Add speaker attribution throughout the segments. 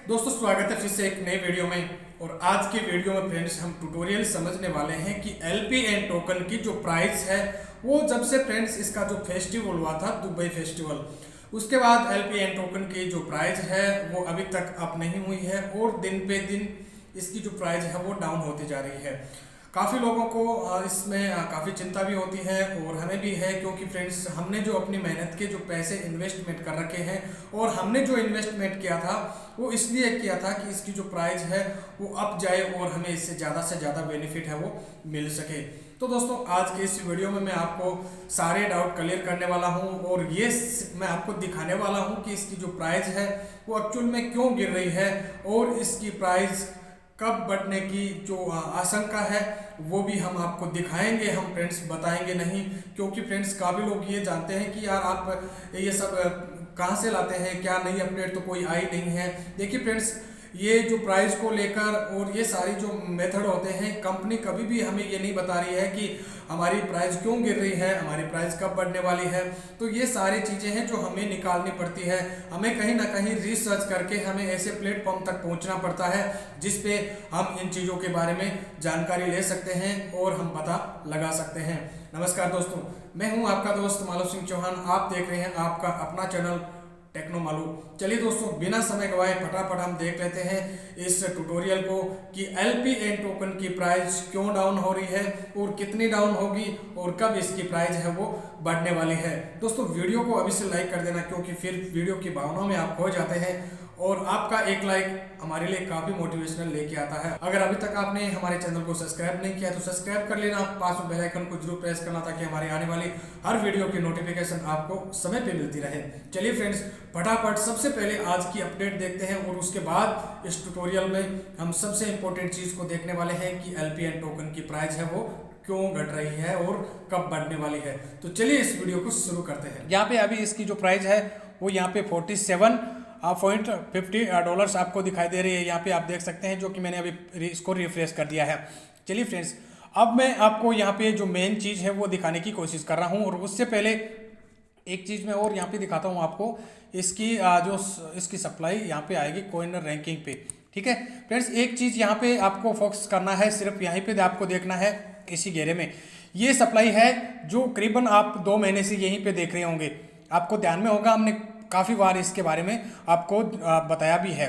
Speaker 1: दोस्तों स्वागत है फिर से एक नए वीडियो में। और आज के वीडियो में फ्रेंड्स हम ट्यूटोरियल समझने वाले हैं कि LPN टोकन की जो प्राइस है वो जब से फ्रेंड्स इसका जो फेस्टिवल हुआ था दुबई फेस्टिवल, उसके बाद LPN टोकन की जो प्राइस है वो अभी तक अप नहीं हुई है और दिन पे दिन इसकी जो प्राइस है वो डाउन होती जा रही है। काफ़ी लोगों को इसमें काफ़ी चिंता भी होती है और हमें भी है, क्योंकि फ्रेंड्स हमने जो अपनी मेहनत के जो पैसे इन्वेस्टमेंट कर रखे हैं और हमने जो इन्वेस्टमेंट किया था वो इसलिए किया था कि इसकी जो प्राइस है वो अप जाए और हमें इससे ज़्यादा बेनिफिट है वो मिल सके। तो दोस्तों आज के इस वीडियो में मैं आपको सारे डाउट क्लियर करने वाला हूं और ये मैं आपको दिखाने वाला हूं कि इसकी जो प्राइस है वो एक्चुअल में क्यों गिर रही है और इसकी प्राइस कब बढ़ने की जो आशंका है वो भी हम आपको दिखाएंगे। हम फ्रेंड्स बताएंगे नहीं, क्योंकि फ्रेंड्स काफ़ी लोग ये जानते हैं कि यार आप ये सब कहाँ से लाते हैं, क्या नई अपडेट तो कोई आई नहीं है। देखिए फ्रेंड्स, ये जो प्राइस को लेकर और ये सारी जो मेथड होते हैं, कंपनी कभी भी हमें ये नहीं बता रही है कि हमारी प्राइस क्यों गिर रही है, हमारी प्राइस कब बढ़ने वाली है। तो ये सारी चीज़ें हैं जो हमें निकालनी पड़ती है। हमें कहीं ना कहीं रिसर्च करके हमें ऐसे प्लेटफॉर्म तक पहुंचना पड़ता है जिस पे हम इन चीज़ों के बारे में जानकारी ले सकते हैं और हम पता लगा सकते हैं। नमस्कार दोस्तों, मैं हूं आपका दोस्त मालव सिंह चौहान। आप देख रहे हैं आपका अपना चैनल टेक्नो मालू। चलिए दोस्तों, बिना समय गवाए फटाफट हम देख लेते हैं इस ट्यूटोरियल को कि LPN टोकन की प्राइस क्यों डाउन हो रही है और कितनी डाउन होगी और कब इसकी प्राइस है वो बढ़ने वाली है। दोस्तों वीडियो को अभी से लाइक कर देना, क्योंकि फिर वीडियो की भावनाओं में आप खो जाते हैं और आपका एक लाइक हमारे लिए काफ़ी मोटिवेशनल लेके आता है। अगर अभी तक आपने हमारे चैनल को सब्सक्राइब नहीं किया तो सब्सक्राइब कर लेना, पास में बेल आइकन को जरूर प्रेस करना ताकि हमारी आने वाली हर वीडियो की नोटिफिकेशन आपको समय पे मिलती रहे। चलिए फ्रेंड्स, फटाफट सबसे पहले आज की अपडेट देखते हैं और उसके बाद इस ट्यूटोरियल में हम सबसे इंपॉर्टेंट चीज़ को देखने वाले हैं कि LPN टोकन की प्राइस है वो क्यों घट रही है और कब बढ़ने वाली है। तो चलिए इस वीडियो को शुरू करते हैं। यहाँ पे अभी इसकी जो प्राइस है वो यहाँ पे $47.50 आपको दिखाई दे रही है। यहाँ पे आप देख सकते हैं, जो कि मैंने अभी इसको रिफ्रेश कर दिया है। चलिए फ्रेंड्स, अब मैं आपको यहाँ पे जो मेन चीज़ है वो दिखाने की कोशिश कर रहा हूँ और उससे पहले एक चीज़ मैं और यहाँ पे दिखाता हूँ आपको। इसकी जो इसकी सप्लाई यहाँ पे आएगी कॉइनर रैंकिंग पे। ठीक है फ्रेंड्स, एक चीज़ यहाँ पे आपको फोकस करना है, सिर्फ यहीं पे आपको देखना है इसी घेरे में। ये सप्लाई है जो करीबन आप 2 महीने से यहीं पे देख रहे होंगे। आपको ध्यान में होगा, हमने काफ़ी बार इसके बारे में आपको बताया भी है।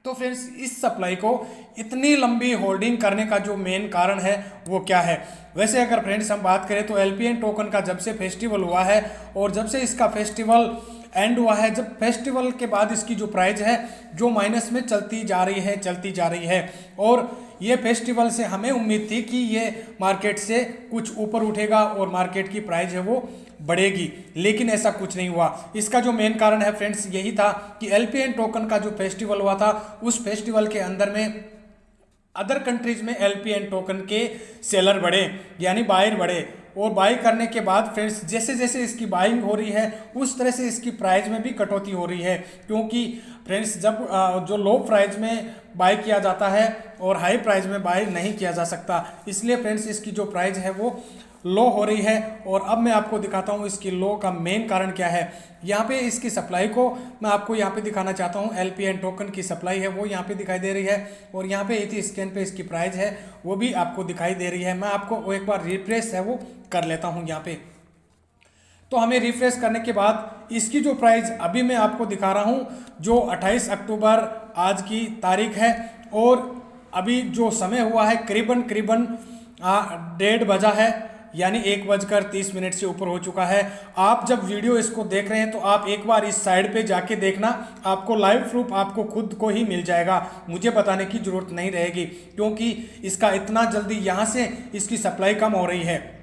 Speaker 1: तो फ्रेंड्स, इस सप्लाई को इतनी लंबी होल्डिंग करने का जो मेन कारण है वो क्या है? वैसे अगर फ्रेंड्स हम बात करें तो LPN टोकन का जब से फेस्टिवल हुआ है और जब से इसका फेस्टिवल एंड हुआ है, जब फेस्टिवल के बाद इसकी जो प्राइस है जो माइनस में चलती जा रही है और ये फेस्टिवल से हमें उम्मीद थी कि ये मार्केट से कुछ ऊपर उठेगा और मार्केट की प्राइस है वो बढ़ेगी, लेकिन ऐसा कुछ नहीं हुआ। इसका जो मेन कारण है फ्रेंड्स यही था कि LPN टोकन का जो फेस्टिवल हुआ था उस फेस्टिवल के अंदर में अदर कंट्रीज में LPN टोकन के सेलर बढ़े, यानी बायर बढ़े और बाई करने के बाद फ्रेंड्स जैसे जैसे इसकी बाइंग हो रही है उस तरह से इसकी प्राइस में भी कटौती हो रही है। क्योंकि फ्रेंड्स जब जो लो प्राइस में बाई किया जाता है और हाई प्राइस में बाई नहीं किया जा सकता, इसलिए फ्रेंड्स इसकी जो प्राइस है वो लो हो रही है। और अब मैं आपको दिखाता हूँ इसकी लो का मेन कारण क्या है। यहाँ पे इसकी सप्लाई को मैं आपको यहाँ पे दिखाना चाहता हूँ। LPN टोकन की सप्लाई है वो यहाँ पे दिखाई दे रही है और यहाँ पे इसी स्कैन पे इसकी प्राइस है वो भी आपको दिखाई दे रही है। मैं आपको एक बार रिफ्रेश है वो कर लेता हूँ यहाँ पे। तो हमें रिफ्रेश करने के बाद इसकी जो प्राइस अभी मैं आपको दिखा रहा हूँ जो 28 अक्टूबर आज की तारीख है और अभी जो समय हुआ है करीबन 1:30 बजा है, यानी 1:30 से ऊपर हो चुका है। आप जब वीडियो इसको देख रहे हैं तो आप एक बार इस साइड पे जाके देखना, आपको लाइव प्रूफ आपको खुद को ही मिल जाएगा, मुझे बताने की ज़रूरत नहीं रहेगी, क्योंकि इसका इतना जल्दी यहाँ से इसकी सप्लाई कम हो रही है।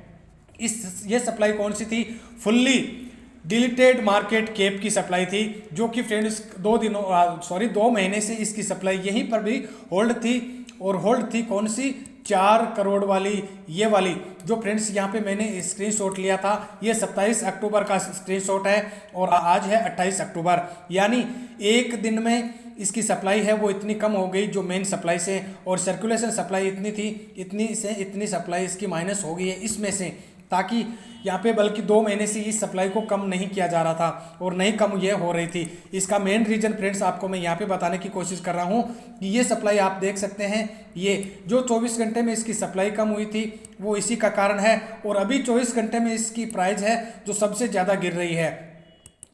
Speaker 1: ये सप्लाई कौन सी थी? फुल्ली डिलीटेड मार्केट कैप की सप्लाई थी, जो कि फ्रेंड्स 2 महीने से इसकी सप्लाई यहीं पर भी होल्ड थी। और होल्ड थी कौन सी? 4 करोड़ वाली, ये वाली जो फ्रेंड्स यहाँ पे मैंने स्क्रीनशॉट लिया था, ये 27 अक्टूबर का स्क्रीनशॉट है और आज है 28 अक्टूबर, यानी एक दिन में इसकी सप्लाई है वो इतनी कम हो गई जो मेन सप्लाई से, और सर्कुलेशन सप्लाई इतनी थी, इतनी से इतनी सप्लाई इसकी माइनस हो गई है इसमें से। ताकि यहाँ पे बल्कि 2 महीने से इस सप्लाई को कम नहीं किया जा रहा था और नहीं कम ये हो रही थी। इसका मेन रीजन फ्रेंड्स आपको मैं यहाँ पे बताने की कोशिश कर रहा हूँ कि ये सप्लाई आप देख सकते हैं, ये जो 24 घंटे में इसकी सप्लाई कम हुई थी वो इसी का कारण है, और अभी 24 घंटे में इसकी प्राइस है जो सबसे ज़्यादा गिर रही है।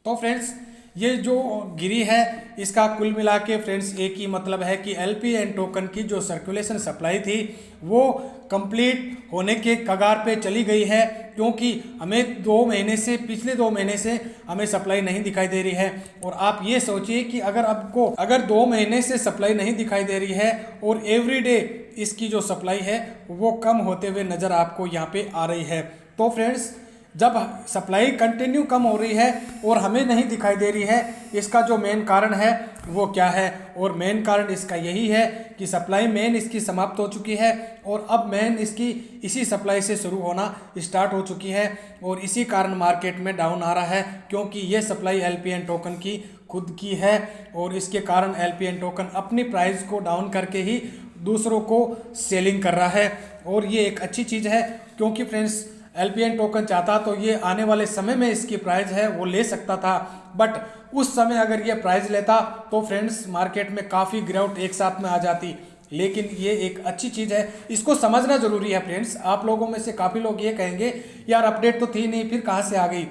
Speaker 1: तो फ्रेंड्स ये जो गिरी है इसका कुल मिला के फ्रेंड्स एक ही मतलब है कि LPN टोकन की जो सर्कुलेशन सप्लाई थी वो कंप्लीट होने के कगार पे चली गई है, क्योंकि हमें 2 महीने से, पिछले 2 महीने से हमें सप्लाई नहीं दिखाई दे रही है। और आप ये सोचिए कि अगर 2 महीने से सप्लाई नहीं दिखाई दे रही है और एवरीडे इसकी जो सप्लाई है वो कम होते हुए नज़र आपको यहाँ पे आ रही है, तो फ्रेंड्स जब सप्लाई कंटिन्यू कम हो रही है और हमें नहीं दिखाई दे रही है, इसका जो मेन कारण है वो क्या है? और मेन कारण इसका यही है कि सप्लाई मेन इसकी समाप्त हो चुकी है और अब मेन इसकी इसी सप्लाई से शुरू होना स्टार्ट हो चुकी है, और इसी कारण मार्केट में डाउन आ रहा है, क्योंकि ये सप्लाई LPN टोकन की खुद की है और इसके कारण LPN टोकन अपनी प्राइस को डाउन करके ही दूसरों को सेलिंग कर रहा है। और ये एक अच्छी चीज़ है, क्योंकि फ्रेंड्स LPN टोकन चाहता तो ये आने वाले समय में इसकी प्राइस है वो ले सकता था, बट उस समय अगर ये प्राइस लेता तो फ्रेंड्स मार्केट में काफ़ी गिरावट एक साथ में आ जाती। लेकिन ये एक अच्छी चीज़ है, इसको समझना ज़रूरी है फ्रेंड्स। आप लोगों में से काफ़ी लोग ये कहेंगे यार अपडेट तो थी नहीं, फिर कहाँ से आ गई?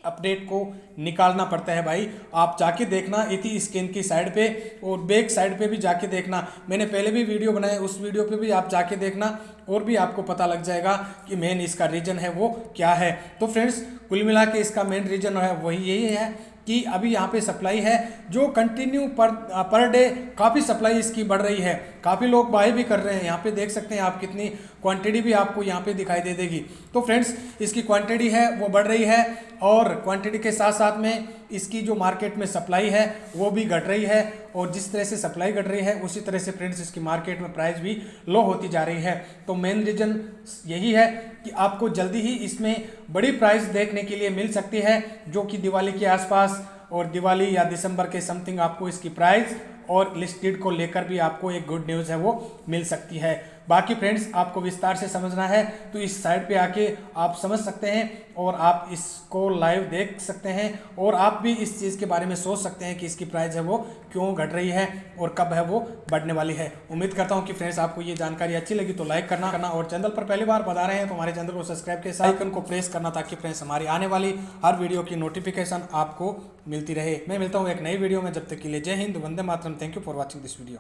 Speaker 1: अपडेट को निकालना पड़ता है भाई। आप जाके देखना इति स्कैन की साइड पे और बैक साइड पे भी जाके देखना, मैंने पहले भी वीडियो बनाए, उस वीडियो पे भी आप जाके देखना और भी आपको पता लग जाएगा कि मेन इसका रीज़न है वो क्या है। तो फ्रेंड्स कुल मिला के इसका मेन रीज़न है वही यही है कि अभी यहाँ पे सप्लाई है जो कंटिन्यू पर डे काफ़ी सप्लाई इसकी बढ़ रही है, काफ़ी लोग बाय भी कर रहे हैं। यहाँ पे देख सकते हैं आप, कितनी क्वांटिटी भी आपको यहाँ पे दिखाई दे देगी। तो फ्रेंड्स इसकी क्वांटिटी है वो बढ़ रही है और क्वांटिटी के साथ साथ में इसकी जो मार्केट में सप्लाई है वो भी घट रही है, और जिस तरह से सप्लाई घट रही है उसी तरह से फ्रेंड्स इसकी मार्केट में प्राइस भी लो होती जा रही है। तो मेन रीज़न यही है कि आपको जल्दी ही इसमें बड़ी प्राइस देखने के लिए मिल सकती है, जो कि दिवाली के आसपास और दिवाली या दिसंबर के समथिंग आपको इसकी प्राइस और लिस्टेड को लेकर भी आपको एक गुड न्यूज़ है वो मिल सकती है। बाकी फ्रेंड्स आपको विस्तार से समझना है तो इस साइट पे आके आप समझ सकते हैं और आप इसको लाइव देख सकते हैं, और आप भी इस चीज़ के बारे में सोच सकते हैं कि इसकी प्राइस है वो क्यों घट रही है और कब है वो बढ़ने वाली है। उम्मीद करता हूँ कि फ्रेंड्स आपको ये जानकारी अच्छी लगी तो लाइक करना और चैनल पर पहली बार बता रहे हैं तो हमारे चैनल को सब्सक्राइब के साथ आइकन को प्रेस करना, ताकि फ्रेंड्स हमारी आने वाली हर वीडियो की नोटिफिकेशन आपको मिलती रहे। मैं मिलता हूँ एक नई वीडियो में, जब तक के लिए जय हिंद, वंदे मातरम। Thank you for watching this video.